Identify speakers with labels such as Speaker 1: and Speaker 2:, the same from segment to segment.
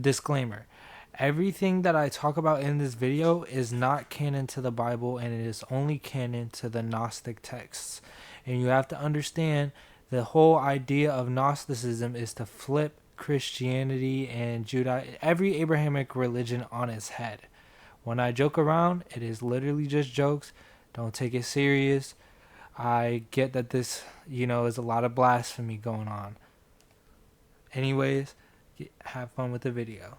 Speaker 1: Disclaimer: everything that I talk about in this video is not canon to the Bible, and it is only canon to the Gnostic texts. And you have to understand, the whole idea of Gnosticism is to flip Christianity and every Abrahamic religion on its head. When I joke around, it is literally just jokes. Don't take it serious. I get that this, is a lot of blasphemy going on. Anyways, have fun with the video.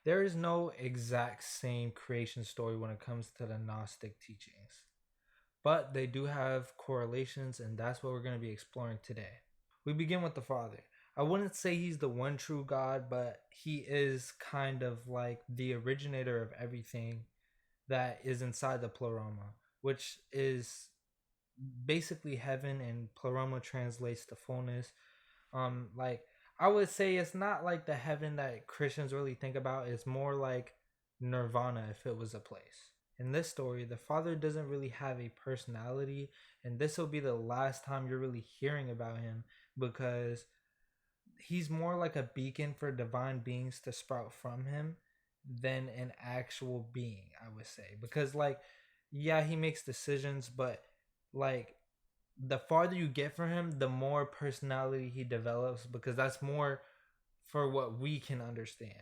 Speaker 1: There is no exact same creation story when it comes to the Gnostic teachings, but they do have correlations, and that's what we're going to be exploring today. We begin with the Father. I wouldn't say he's the one true God, but he is kind of like the originator of everything that is inside the pleroma, which is basically heaven, and pleroma translates to fullness. Like, I would say it's not like the heaven that Christians really think about. It's more like nirvana if it was a place. In this story, the Father doesn't really have a personality, and this will be the last time you're really hearing about him, because he's more like a beacon for divine beings to sprout from him than an actual being, I would say. Because, like, yeah, he makes decisions, but like, the farther you get from him, the more personality he develops, because that's more for what we can understand.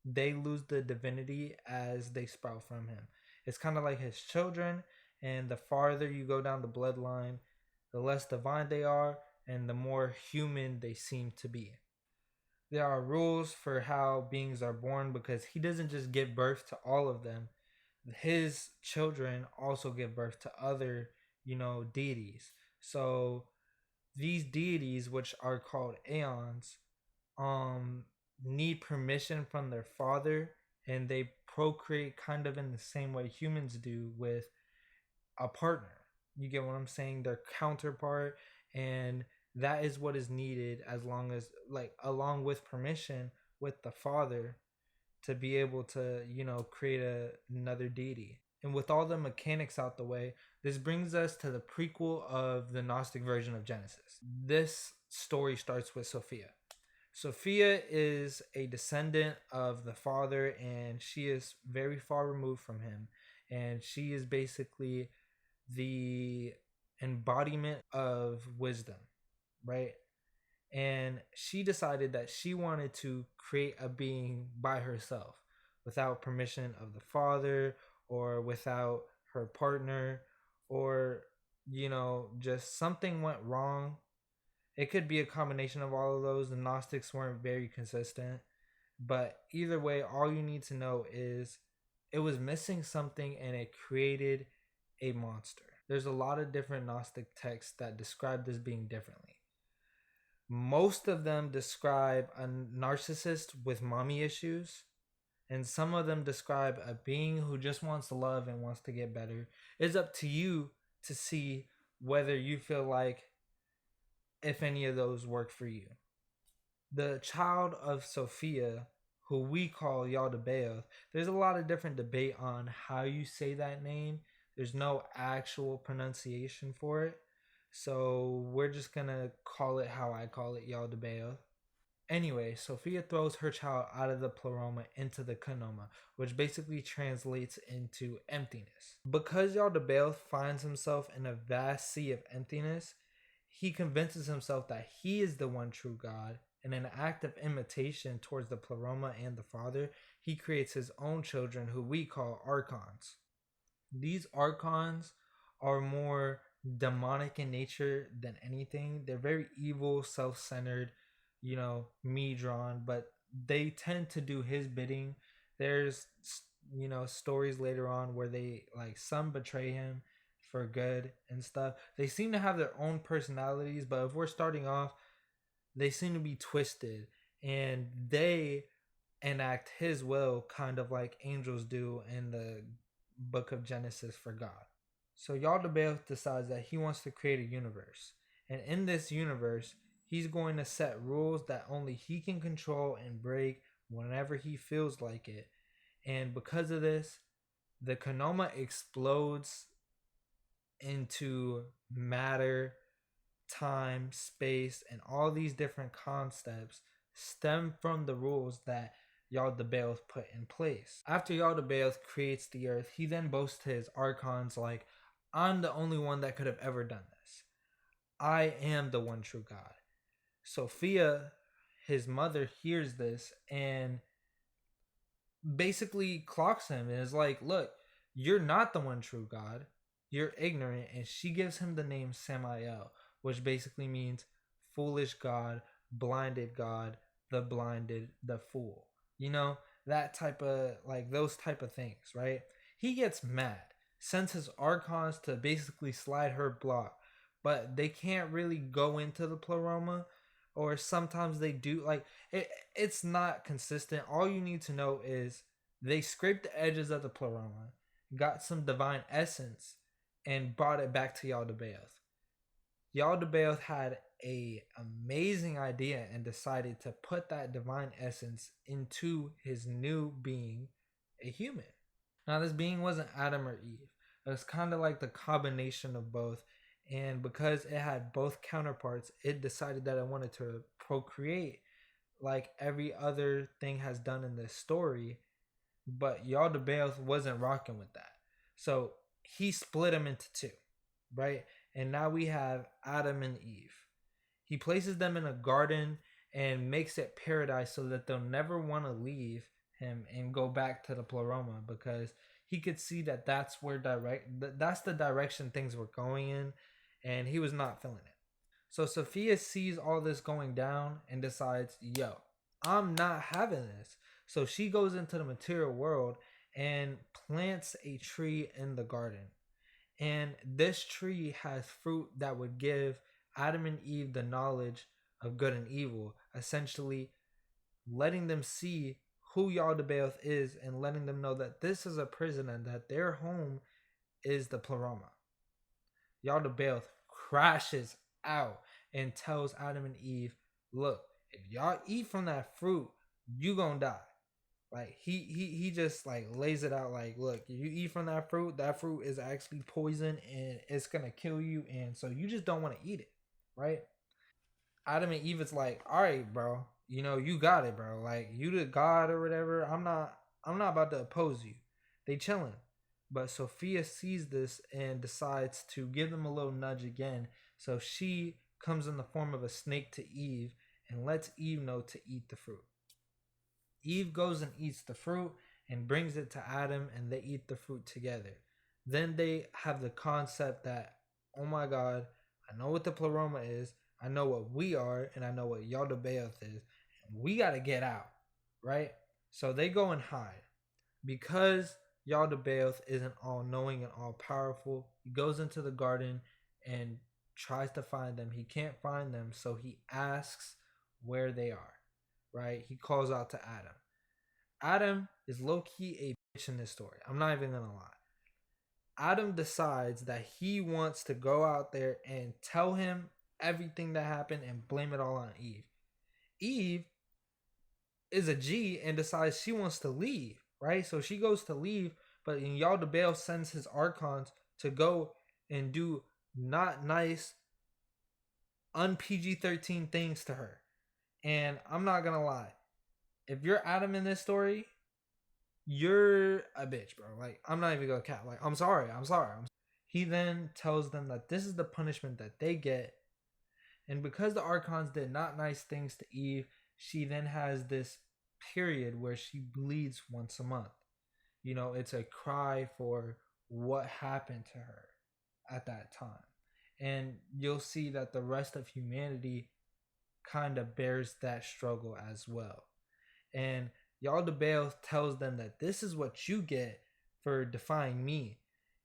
Speaker 1: They lose the divinity as they sprout from him. It's kind of like his children, and the farther you go down the bloodline, the less divine they are, and the more human they seem to be. There are rules for how beings are born, because he doesn't just give birth to all of them. His children also give birth to other, deities. So these deities, which are called aeons, um need permission from their father, and they procreate kind of in the same way humans do with a partner. You get what I'm saying? Their counterpart, and that is what is needed, as long as, like, along with permission with the father, to be able to, create another deity. And with all the mechanics out the way, this brings us to the prequel of the Gnostic version of Genesis. This story starts with Sophia. Sophia is a descendant of the father, and she is very far removed from him. And she is basically the embodiment of wisdom, right? And she decided that she wanted to create a being by herself, without permission of the father, or without her partner, or, just something went wrong. It could be a combination of all of those. The Gnostics weren't very consistent, but either way, all you need to know is it was missing something, and it created a monster. There's a lot of different Gnostic texts that describe this being differently. Most of them describe a narcissist with mommy issues, and some of them describe a being who just wants love and wants to get better. It's up to you to see whether you feel like if any of those work for you. The child of Sophia, who we call Yaldabaoth, there's a lot of different debate on how you say that name. There's no actual pronunciation for it, so we're just gonna call it how I call it, Yaldabaoth. Anyway, Sophia throws her child out of the pleroma into the kanoma, which basically translates into emptiness. Because Yaldabaoth finds himself in a vast sea of emptiness, he convinces himself that he is the one true God. In an act of imitation towards the pleroma and the father, he creates his own children, who we call archons. These archons are more demonic in nature than anything. They're very evil, self-centered, me drawn, but they tend to do his bidding. There's, stories later on where they, like, some betray him for good and stuff. They seem to have their own personalities, but if we're starting off, they seem to be twisted, and they enact his will, kind of like angels do in the book of Genesis for God. So Yaldabaoth decides that he wants to create a universe, and in this universe, he's going to set rules that only he can control and break whenever he feels like it. And because of this, the Kanoma explodes into matter, time, space, and all these different concepts stem from the rules that Yaldabaoth put in place. After Yaldabaoth creates the earth, he then boasts to his archons like, I'm the only one that could have ever done this. I am the one true God. Sophia, his mother, hears this and basically clocks him and is like, look, you're not the one true God. You're ignorant. And she gives him the name Samael, which basically means foolish God, blinded God, the blinded, the fool. You know, that type of, like, those type of things, right? He gets mad, sends his archons to basically slide her block, but they can't really go into the pleroma, or sometimes they do. Like, it's not consistent. All you need to know is they scraped the edges of the pleroma, got some divine essence, and brought it back to Yaldabaoth. Yaldabaoth had a amazing idea and decided to put that divine essence into his new being, a human. Now, this being wasn't Adam or Eve. It was kind of like the combination of both. And because it had both counterparts, it decided that it wanted to procreate like every other thing has done in this story. But Yaldabaoth wasn't rocking with that. So he split them into two, right? And now we have Adam and Eve. He places them in a garden and makes it paradise so that they'll never want to leave him and go back to the pleroma, because he could see that that's the direction things were going in, and he was not feeling it. So Sophia sees all this going down and decides, yo, I'm not having this. So she goes into the material world and plants a tree in the garden. And this tree has fruit that would give Adam and Eve the knowledge of good and evil, essentially letting them see who Yaldabaoth is and letting them know that this is a prison and that their home is the pleroma. Yaldabaoth crashes out and tells Adam and Eve, look, if y'all eat from that fruit, you gonna die. Like he just like lays it out like, look, if you eat from that fruit is actually poison and it's gonna kill you, and so you just don't want to eat it, right? Adam and Eve is like, all right, bro, you know, you got it, bro. Like, you the god or whatever. I'm not about to oppose you. They chilling. But Sophia sees this and decides to give them a little nudge again. So she comes in the form of a snake to Eve and lets Eve know to eat the fruit. Eve goes and eats the fruit and brings it to Adam, and they eat the fruit together. Then they have the concept that, oh my God, I know what the pleroma is, I know what we are, and I know what Yaldabaoth is. And we got to get out, right? So they go and hide. Because Yaldabaoth isn't all knowing and all powerful, he goes into the garden and tries to find them. He can't find them, so he asks where they are, right? He calls out to Adam. Adam is low key a bitch in this story. I'm not even gonna lie. Adam decides that he wants to go out there and tell him everything that happened and blame it all on Eve. Eve is a G and decides she wants to leave, right? So she goes to leave, but Yaldabaoth sends his archons to go and do not nice, un PG 13 things to her. And I'm not gonna lie, if you're Adam in this story, you're a bitch, bro. Like, I'm not even gonna cap. Like, I'm sorry. He then tells them that this is the punishment that they get. And because the archons did not nice things to Eve, she then has this period where she bleeds once a month. You know, it's a cry for what happened to her at that time. And you'll see that the rest of humanity kind of bears that struggle as well. And Yaldabaoth tells them that this is what you get for defying me.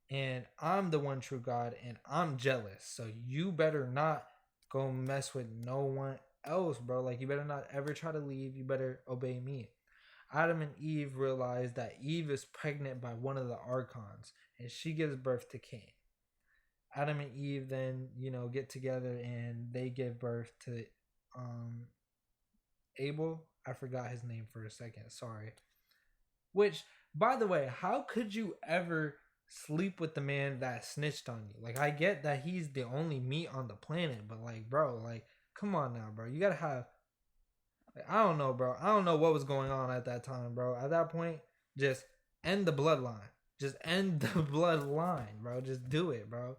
Speaker 1: And I'm the one true God, and I'm jealous. So you better not go mess with no one else, bro. Like, you better not ever try to leave. You better obey me. Adam and Eve realize that Eve is pregnant by one of the archons, and she gives birth to Cain. Adam and Eve then, you know, get together and they give birth to Abel. I forgot his name for a second. Sorry. Which, by the way, how could you ever sleep with the man that snitched on you? Like, I get that he's the only meat on the planet, but like, bro, like, come on now, bro. You gotta have Like, I don't know, bro. I don't know what was going on at that time, bro. At that point, just end the bloodline. Just end the bloodline, bro. Just do it, bro.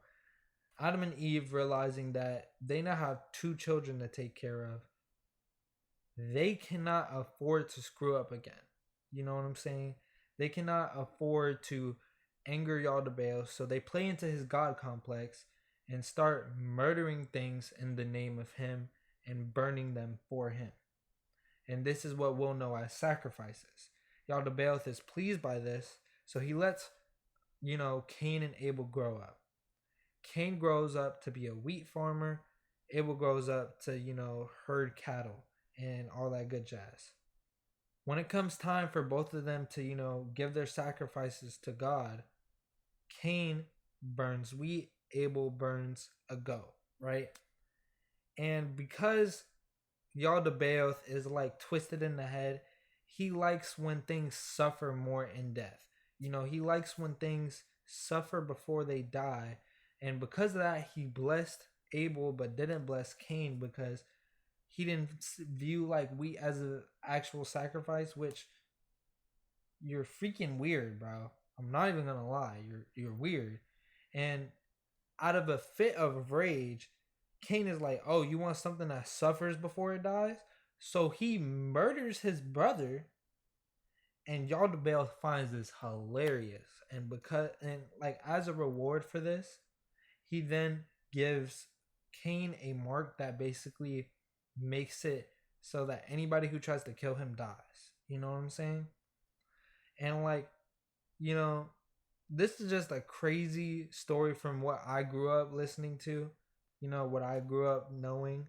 Speaker 1: Adam and Eve realizing that they now have two children to take care of. They cannot afford to screw up again. You know what I'm saying? They cannot afford to anger Yaldabaoth, so they play into his god complex and start murdering things in the name of him and burning them for him. And this is what we'll know as sacrifices. Yaldabaoth is pleased by this, so he lets, Cain and Abel grow up. Cain grows up to be a wheat farmer. Abel grows up to, herd cattle and all that good jazz. When it comes time for both of them to, give their sacrifices to God, Cain burns wheat, Abel burns a goat, right? And because Yaldabaoth is like twisted in the head, he likes when things suffer more in death. He likes when things suffer before they die. And because of that, he blessed Abel but didn't bless Cain because he didn't view like wheat as an actual sacrifice, which you're freaking weird, bro. I'm not even gonna lie, you're weird. And out of a fit of rage, Cain is like, "Oh, you want something that suffers before it dies?" So he murders his brother, and Yaldabaoth finds this hilarious. And as a reward for this, he then gives Cain a mark that basically makes it so that anybody who tries to kill him dies. You know what I'm saying? And you know, this is just a crazy story from what I grew up listening to, what I grew up knowing.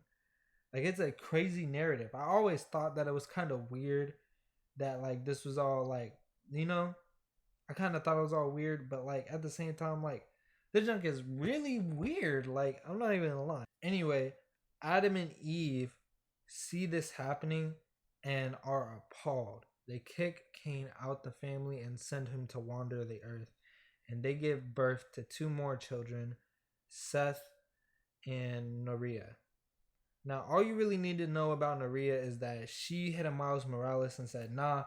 Speaker 1: Like, it's a crazy narrative. I always thought that it was kind of weird that this was all I kind of thought it was all weird, but at the same time, this junk is really weird. I'm not even gonna lie. Anyway, Adam and Eve see this happening and are appalled. They kick Cain out the family and send him to wander the earth. And they give birth to two more children, Seth and Neriah. Now, all you really need to know about Neriah is that she hit a Miles Morales and said, "Nah,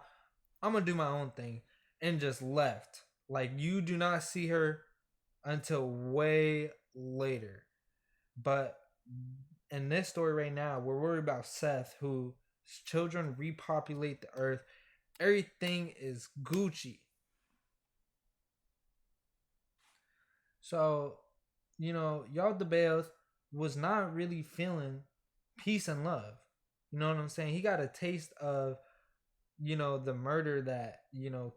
Speaker 1: I'm gonna do my own thing," and just left. You do not see her until way later. But in this story right now, we're worried about Seth, whose children repopulate the earth. Everything is Gucci. So, Yaldabaoth was not really feeling peace and love. You know what I'm saying? He got a taste of, the murder that,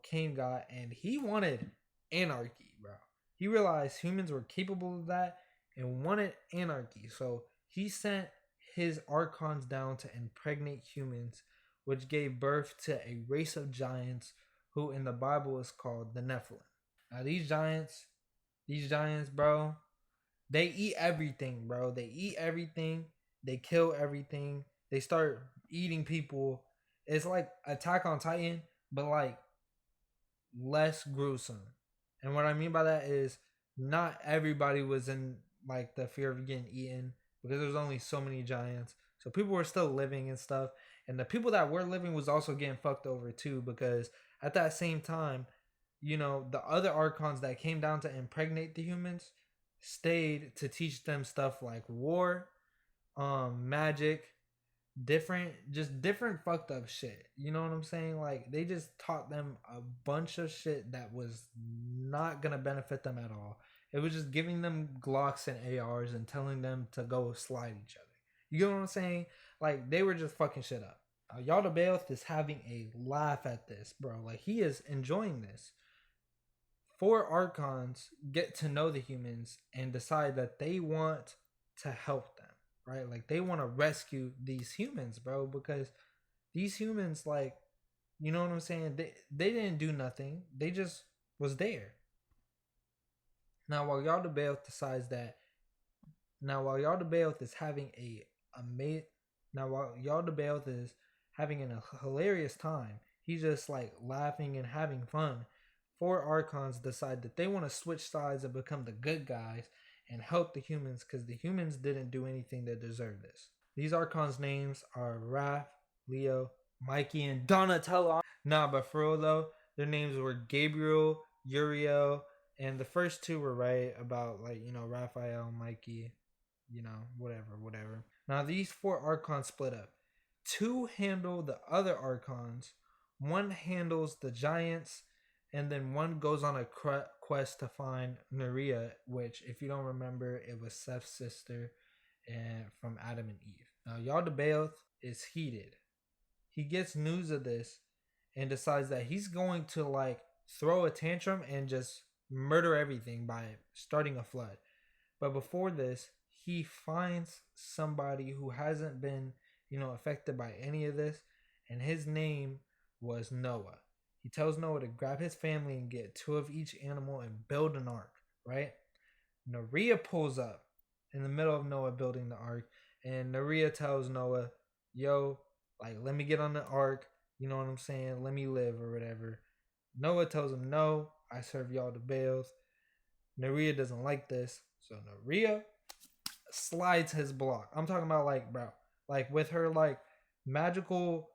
Speaker 1: Cain got, and he wanted anarchy, bro. He realized humans were capable of that and wanted anarchy. So he sent his archons down to impregnate humans, which gave birth to a race of giants who in the Bible is called the Nephilim. Now these giants, bro, they eat everything, bro. They eat everything. They kill everything. They start eating people. It's like Attack on Titan, but less gruesome. And what I mean by that is not everybody was in the fear of getting eaten because there's only so many giants. So people were still living and stuff. And the people that were living was also getting fucked over too, because at that same time, the other archons that came down to impregnate the humans stayed to teach them stuff like war, magic, different fucked up shit. You know what I'm saying? They just taught them a bunch of shit that was not gonna benefit them at all. It was just giving them Glocks and ARs and telling them to go slide each other. You know what I'm saying? They were just fucking shit up. Yaldabaoth is having a laugh at this, bro. He is enjoying this. 4 archons get to know the humans and decide that they want to help them, right? They want to rescue these humans, bro, because these humans, you know what I'm saying? They didn't do nothing. They just was there. Now, while Yaldabaoth is having while Yaldabaoth is having a hilarious time, he's just laughing and having fun. 4 archons decide that they want to switch sides and become the good guys and help the humans because the humans didn't do anything to deserve this. These archons' names are Wrath, Leo, Mikey, and Donatello. Nah, but for real though, their names were Gabriel, Uriel, and the first two were right about, like, Raphael, Mikey, whatever. Now these four archons split up. Two handle the other archons, one handles the giants, and then one goes on a quest to find Nerea, which, if you don't remember, it was Seth's sister and from Adam and Eve. Now Yaldabaoth is heated. He gets news of this and decides that he's going to like throw a tantrum and just murder everything by starting a flood. But before this, he finds somebody who hasn't been, affected by any of this, and his name was Noah. He tells Noah to grab his family and get two of each animal and build an ark, right? Nerea pulls up in the middle of Noah building the ark, and Nerea tells Noah, yo, like, let me get on the ark, you know what I'm saying? Let me live or whatever. Noah tells him, no, I serve y'all to Baals. Nerea doesn't like this, so Nerea slides his block. I'm talking about, like, bro, like with her like magical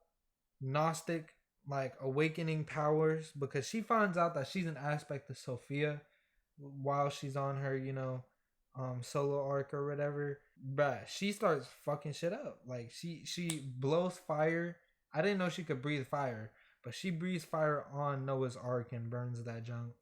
Speaker 1: gnostic like awakening powers, because she finds out that she's an aspect of Sophia while she's on her, solo arc or whatever. Bruh, she starts fucking shit up. Like she blows fire. I didn't know she could breathe fire, but she breathes fire on Noah's ark and burns that junk.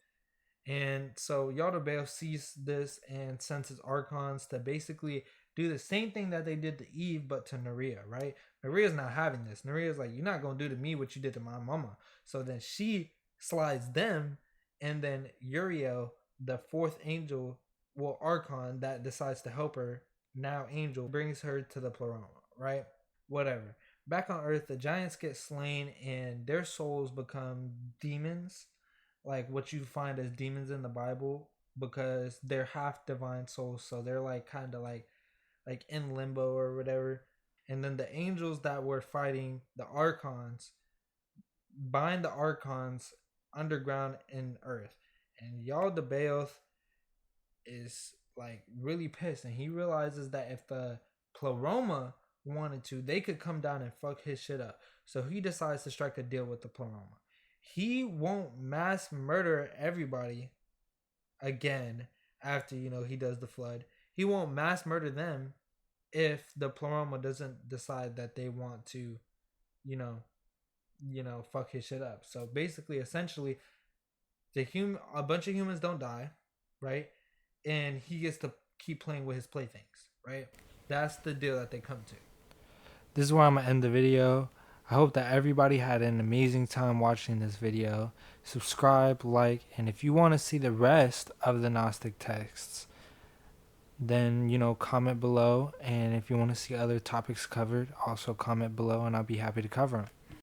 Speaker 1: And so Yaldabaoth sees this and sends his archons to basically do the same thing that they did to Eve, but to Nerea, right? Nerea's not having this. Nerea's like, you're not going to do to me what you did to my mama. So then she slides them, and then Uriel, the fourth angel, well, archon that decides to help her, now angel, brings her to the Pleroma, right? Whatever. Back on Earth, the giants get slain, and their souls become demons, like what you find as demons in the Bible, because they're half divine souls, so they're like kind of like in limbo or whatever. And then the angels that were fighting the archons bind the archons underground in Earth, and Yaldabaoth is like really pissed, and he realizes that if the Pleroma wanted to, they could come down and fuck his shit up. So he decides to strike a deal with the Pleroma. He won't mass murder everybody again after, he does the flood. He won't mass murder them if the Pleroma doesn't decide that they want to, fuck his shit up. So basically, essentially, a bunch of humans don't die, right? And he gets to keep playing with his playthings, right? That's the deal that they come to. This is where I'm going to end the video. I hope that everybody had an amazing time watching this video. Subscribe, like, and if you want to see the rest of the Gnostic texts, then, comment below. And if you want to see other topics covered, also comment below, and I'll be happy to cover them.